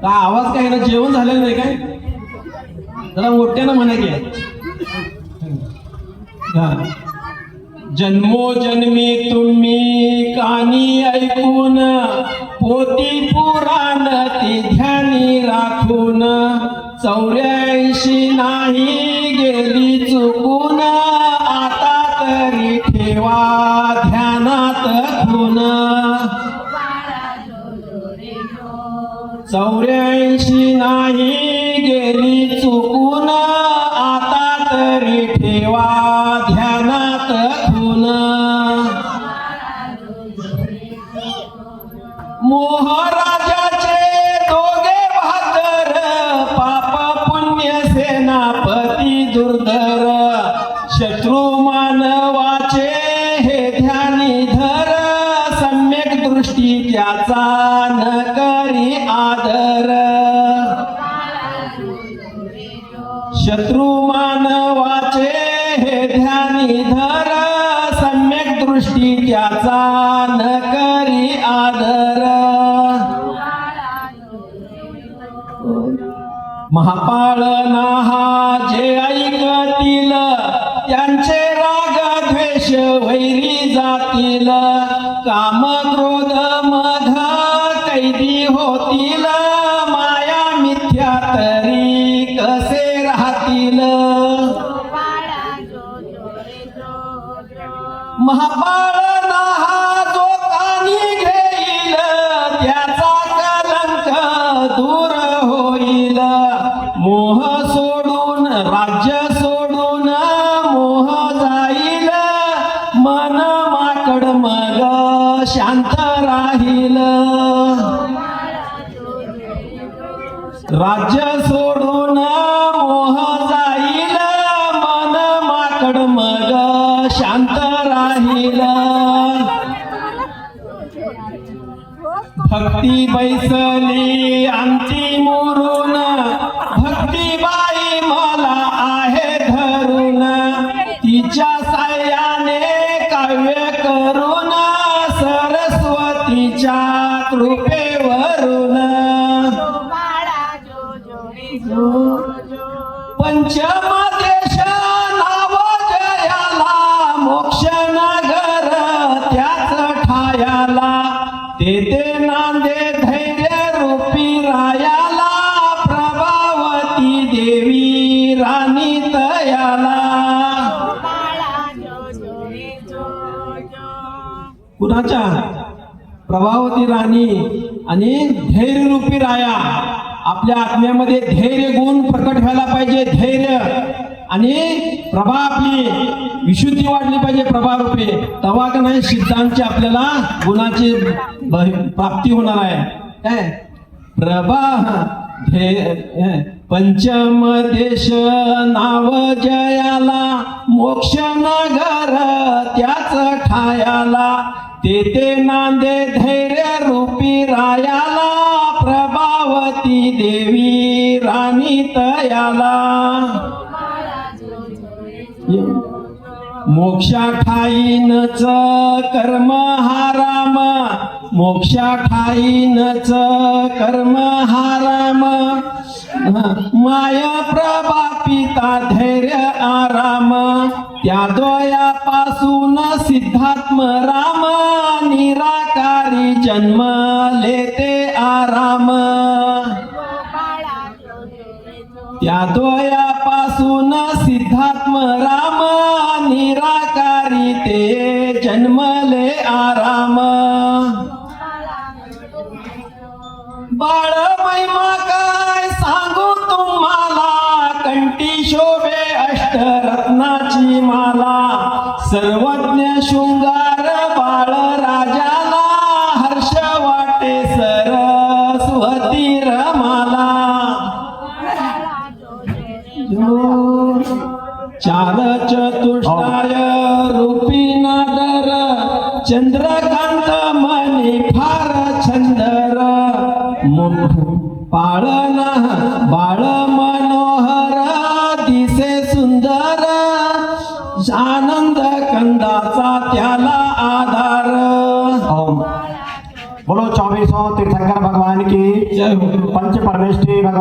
का आवाज काय ना, जेवण झालेलं नाही काय? जरा मोठ्यानं म्हणा की. जन्मोजन्मी तुम्ही कानी ऐकून, पोती पुराण ती ध्यानी राखून, 84 नाही गेली चुकून, आता तरी ठेवा ध्यानात खून. 84 नाही गेली चुकून, आता तरी ठेवा ध्यानात खून. मोहराजाचे दोघे भाकर, पाप पुण्य सेनापती दुर्धर, शत्रू मानवाचे हे ध्यानी धर, सम्यक दृष्टी त्याचा न करी आदर. शत्रू मानवाचे हे ध्यानी धर, सम्यक दृष्टी त्याचा न करी आदर. महापाळना हा जे ऐकतील, त्यांचे राग द्वेष वैरी जातील, काम क्रोध मध कैदी होतील, माया मिथ्या तरी कसे राहतील. महापाळना हा जो कानी घेईल, त्याचा कलंक दूर होईल. मोह सोडून राज्य सोडून मोह जाईल, मन माकड मग शांत राहील. राज्य सोडून मोह जाईल, मन माकड मग शांत राहील. भक्ती बैसली अंती मुरून, भक्तीबाई मला आहे धरून, तिच्या साह्याने काव्य करून, सरस्वतीच्या कृपेवरून. पंचमदेश नाव जयाला, मोक्ष नगर त्याच ठायाला, तेथे नांदे धैर्य रूपी रायाला, प्रभावती देवी राणी तयाला. कुणाच्या? प्रभावती राणी आणि धैर्य रूपी राया. आपल्या आत्म्यामध्ये धैर्य गुण प्रकट व्हायला पाहिजे. धैर्य आणि प्रभा, आपली विशुद्धी वाढली पाहिजे प्रभा रूपे. तेव्हा का नाही सिद्धांची आपल्याला गुणाची प्राप्ती होणार आहे. काय प्रभा पंचम देश नाव जयाला, मोक्ष नगर त्याच ठायाला, तेथे नांदे धैर्य रूपी रायाला, प्रभावती देवी राणी तयाला. मोक्षा ठाईनच कर्म हा राम, मोक्षा ठाईनच कर्म हा राम, माय प्रभा पिता धैर्य आराम, त्या द्वयापासून सिद्धात्म राम, निराकारी जन्म लेते आराम. त्या द्वयापासून सिद्धात्म राम, निराकारी ते जन्मले आराम. बाळ महिमा काय सांगू तुम्हाला, कंठी शोभे अष्टरत्नाची माला, सर्वज्ञ शृंगार बाळ राजाला, हर्ष वाटे सरस्वती रमाला. चार चतुष्टाय रूपी नादर, चंद्रकांत मनी फार छंदर, पाळना बाळ मनोहर दिसे सुंदर, आनंद कंदाचा त्याला आधार. बोलो 2400 तीर्थंकर भगवान की जय हो पंच परमेष्ठी भगवान